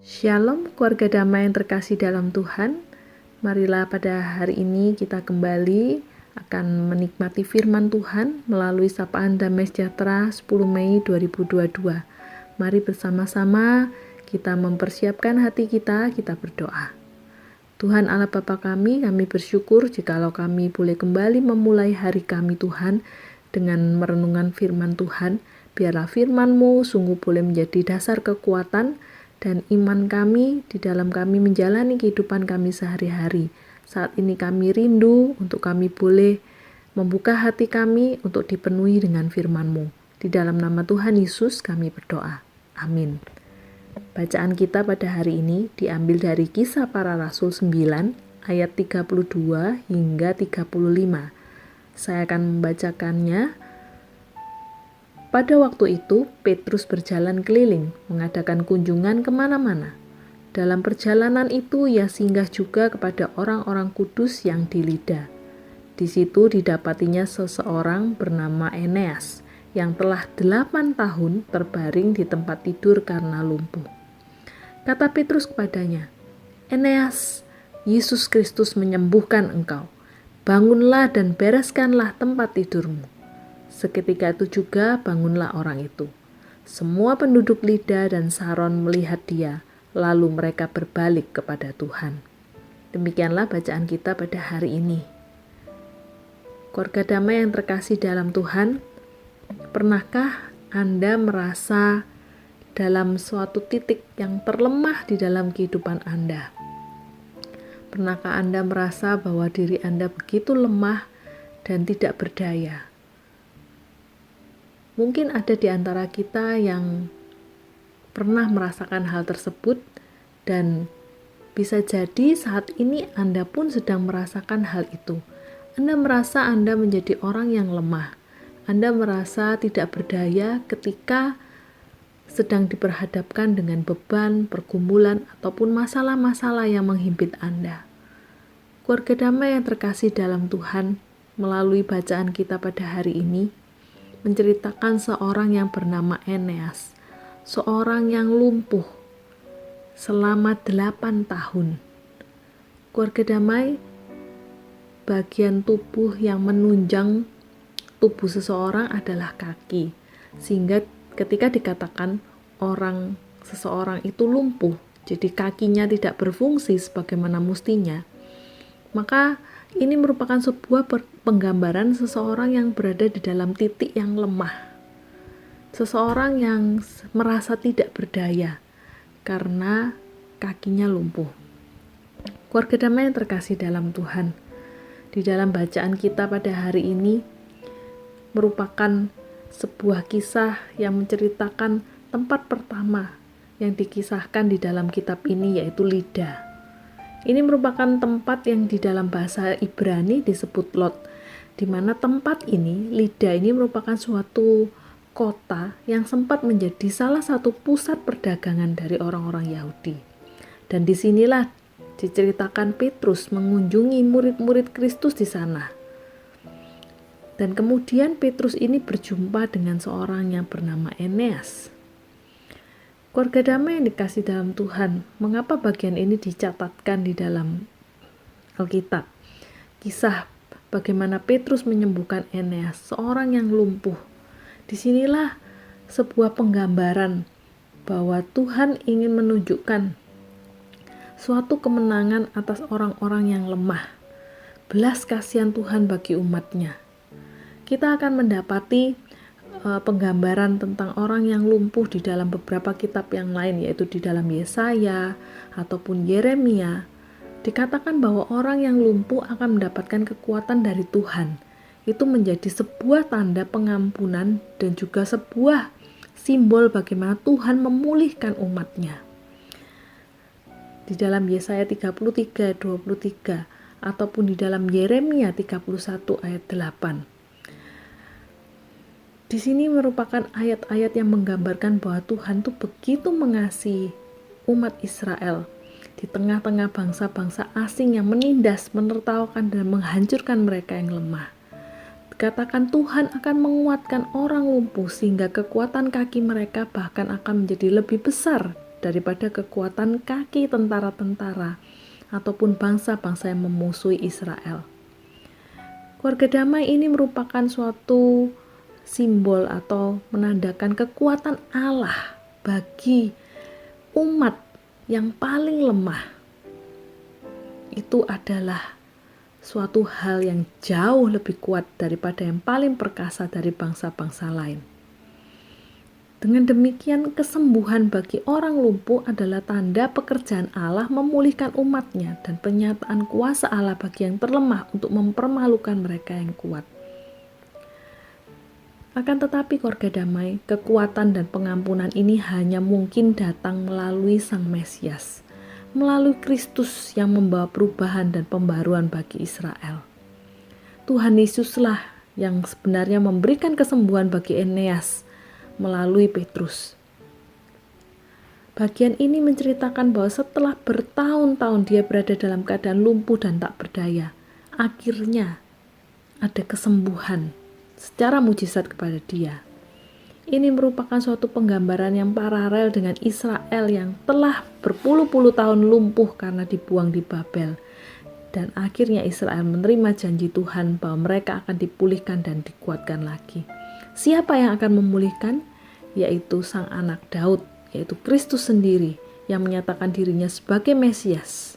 Shalom keluarga damai yang terkasih dalam Tuhan. Marilah pada hari ini kita kembali akan menikmati firman Tuhan melalui sapaan damai sejahtera 10 Mei 2022. Mari bersama-sama kita mempersiapkan hati kita berdoa. Tuhan Allah Bapa kami bersyukur jikalau kami boleh kembali memulai hari kami Tuhan dengan merenungkan firman Tuhan. Biarlah firman-Mu sungguh boleh menjadi dasar kekuatan dan iman kami di dalam kami menjalani kehidupan kami sehari-hari. Saat ini kami rindu untuk kami boleh membuka hati kami untuk dipenuhi dengan firman-Mu. Di dalam nama Tuhan Yesus kami berdoa. Amin. Bacaan kita pada hari ini diambil dari Kisah Para Rasul 9 ayat 32 hingga 35. Saya akan membacakannya. Pada waktu itu, Petrus berjalan keliling, mengadakan kunjungan kemana-mana. Dalam perjalanan itu, ia singgah juga kepada orang-orang kudus yang di Lida. Di situ didapatinya seseorang bernama Eneas, yang telah 8 tahun terbaring di tempat tidur karena lumpuh. Kata Petrus kepadanya, "Eneas, Yesus Kristus menyembuhkan engkau. Bangunlah dan bereskanlah tempat tidurmu." Seketika itu juga bangunlah orang itu. Semua penduduk Lida dan Saron melihat dia, lalu mereka berbalik kepada Tuhan. Demikianlah bacaan kita pada hari ini. Keluarga damai yang terkasih dalam Tuhan, pernahkah Anda merasa dalam suatu titik yang terlemah di dalam kehidupan Anda? Pernahkah Anda merasa bahwa diri Anda begitu lemah dan tidak berdaya? Mungkin ada di antara kita yang pernah merasakan hal tersebut dan bisa jadi saat ini Anda pun sedang merasakan hal itu. Anda merasa Anda menjadi orang yang lemah. Anda merasa tidak berdaya ketika sedang diperhadapkan dengan beban, pergumulan, ataupun masalah-masalah yang menghimpit Anda. Keluarga damai yang terkasih dalam Tuhan, melalui bacaan kita pada hari ini, menceritakan seorang yang bernama Eneas, seorang yang lumpuh selama 8 tahun. Keluarga damai, bagian tubuh yang menunjang tubuh seseorang adalah kaki, sehingga ketika dikatakan seseorang itu lumpuh, jadi kakinya tidak berfungsi sebagaimana mestinya, maka ini merupakan sebuah penggambaran seseorang yang berada di dalam titik yang lemah. Seseorang yang merasa tidak berdaya karena kakinya lumpuh. Keluarga damai yang terkasih dalam Tuhan, di dalam bacaan kita pada hari ini merupakan sebuah kisah yang menceritakan tempat pertama yang dikisahkan di dalam kitab ini, yaitu Lida. Ini merupakan tempat yang di dalam bahasa Ibrani disebut Lod, di mana tempat ini, Lida ini merupakan suatu kota yang sempat menjadi salah satu pusat perdagangan dari orang-orang Yahudi. Dan disinilah diceritakan Petrus mengunjungi murid-murid Kristus di sana. Dan kemudian Petrus ini berjumpa dengan seorang yang bernama Eneas. Keluarga damai yang dikasih dalam Tuhan, mengapa bagian ini dicatatkan di dalam Alkitab? Kisah bagaimana Petrus menyembuhkan Eneas, seorang yang lumpuh. Disinilah sebuah penggambaran bahwa Tuhan ingin menunjukkan suatu kemenangan atas orang-orang yang lemah. Belas kasihan Tuhan bagi umatnya. Kita akan mendapati penggambaran tentang orang yang lumpuh di dalam beberapa kitab yang lain, yaitu di dalam Yesaya ataupun Yeremia. Dikatakan bahwa orang yang lumpuh akan mendapatkan kekuatan dari Tuhan. Itu menjadi sebuah tanda pengampunan dan juga sebuah simbol bagaimana Tuhan memulihkan umatnya. Di dalam Yesaya 33:23 ataupun di dalam Yeremia 31 ayat 8. Di sini merupakan ayat-ayat yang menggambarkan bahwa Tuhan itu begitu mengasihi umat Israel di tengah-tengah bangsa-bangsa asing yang menindas, menertawakan, dan menghancurkan mereka yang lemah. Dikatakan Tuhan akan menguatkan orang lumpuh sehingga kekuatan kaki mereka bahkan akan menjadi lebih besar daripada kekuatan kaki tentara-tentara ataupun bangsa-bangsa yang memusuhi Israel. Keluarga damai ini merupakan suatu simbol atau menandakan kekuatan Allah bagi umat yang paling lemah. Itu adalah suatu hal yang jauh lebih kuat daripada yang paling perkasa dari bangsa-bangsa lain. Dengan demikian, kesembuhan bagi orang lumpuh adalah tanda pekerjaan Allah memulihkan umatnya dan penyataan kuasa Allah bagi yang terlemah untuk mempermalukan mereka yang kuat. Akan tetapi keluarga damai, kekuatan dan pengampunan ini hanya mungkin datang melalui Sang Mesias, melalui Kristus yang membawa perubahan dan pembaruan bagi Israel. Tuhan Yesuslah yang sebenarnya memberikan kesembuhan bagi Eneas melalui Petrus. Bagian ini menceritakan bahwa setelah bertahun-tahun dia berada dalam keadaan lumpuh dan tak berdaya, akhirnya ada kesembuhan secara mujizat kepada dia. Ini merupakan suatu penggambaran yang paralel dengan Israel yang telah berpuluh-puluh tahun lumpuh karena dibuang di Babel. Dan akhirnya Israel menerima janji Tuhan bahwa mereka akan dipulihkan dan dikuatkan lagi. Siapa yang akan memulihkan? Yaitu Sang Anak Daud, yaitu Kristus sendiri yang menyatakan dirinya sebagai Mesias,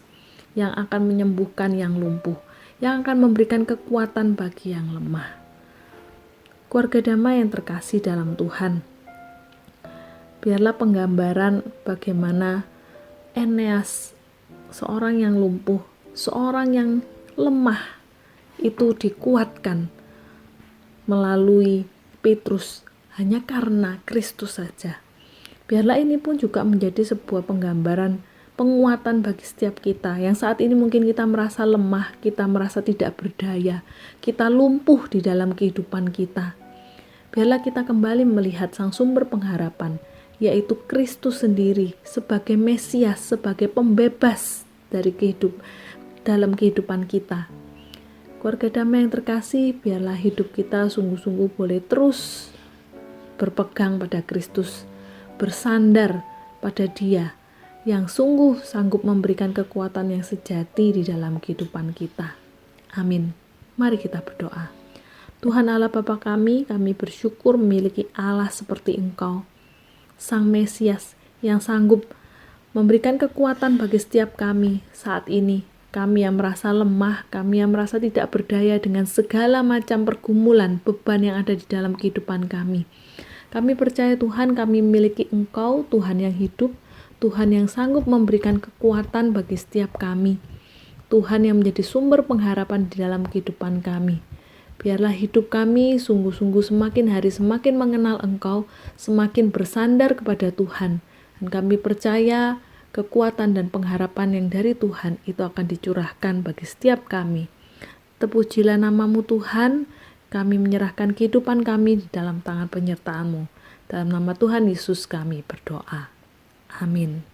yang akan menyembuhkan yang lumpuh, yang akan memberikan kekuatan bagi yang lemah. Keluarga damai yang terkasih dalam Tuhan, biarlah penggambaran bagaimana Eneas, seorang yang lumpuh, seorang yang lemah, itu dikuatkan melalui Petrus hanya karena Kristus saja. Biarlah ini pun juga menjadi sebuah penggambaran penguatan bagi setiap kita yang saat ini mungkin kita merasa lemah, kita merasa tidak berdaya, kita lumpuh di dalam kehidupan kita. Biarlah kita kembali melihat Sang Sumber pengharapan, yaitu Kristus sendiri sebagai Mesias, sebagai pembebas dari dalam kehidupan kita. Keluarga damai yang terkasih, biarlah hidup kita sungguh-sungguh boleh terus berpegang pada Kristus, bersandar pada Dia yang sungguh sanggup memberikan kekuatan yang sejati di dalam kehidupan kita. Amin. Mari kita berdoa. Tuhan Allah Bapa kami bersyukur memiliki Allah seperti Engkau, Sang Mesias yang sanggup memberikan kekuatan bagi setiap kami saat ini. Kami yang merasa lemah, kami yang merasa tidak berdaya dengan segala macam pergumulan, beban yang ada di dalam kehidupan kami. Kami percaya Tuhan, kami memiliki Engkau, Tuhan yang hidup, Tuhan yang sanggup memberikan kekuatan bagi setiap kami. Tuhan yang menjadi sumber pengharapan di dalam kehidupan kami. Biarlah hidup kami sungguh-sungguh semakin hari semakin mengenal Engkau, semakin bersandar kepada Tuhan. Dan kami percaya kekuatan dan pengharapan yang dari Tuhan itu akan dicurahkan bagi setiap kami. Terpujilah nama-Mu Tuhan, kami menyerahkan kehidupan kami di dalam tangan penyertaan-Mu. Dalam nama Tuhan Yesus kami berdoa. Amin.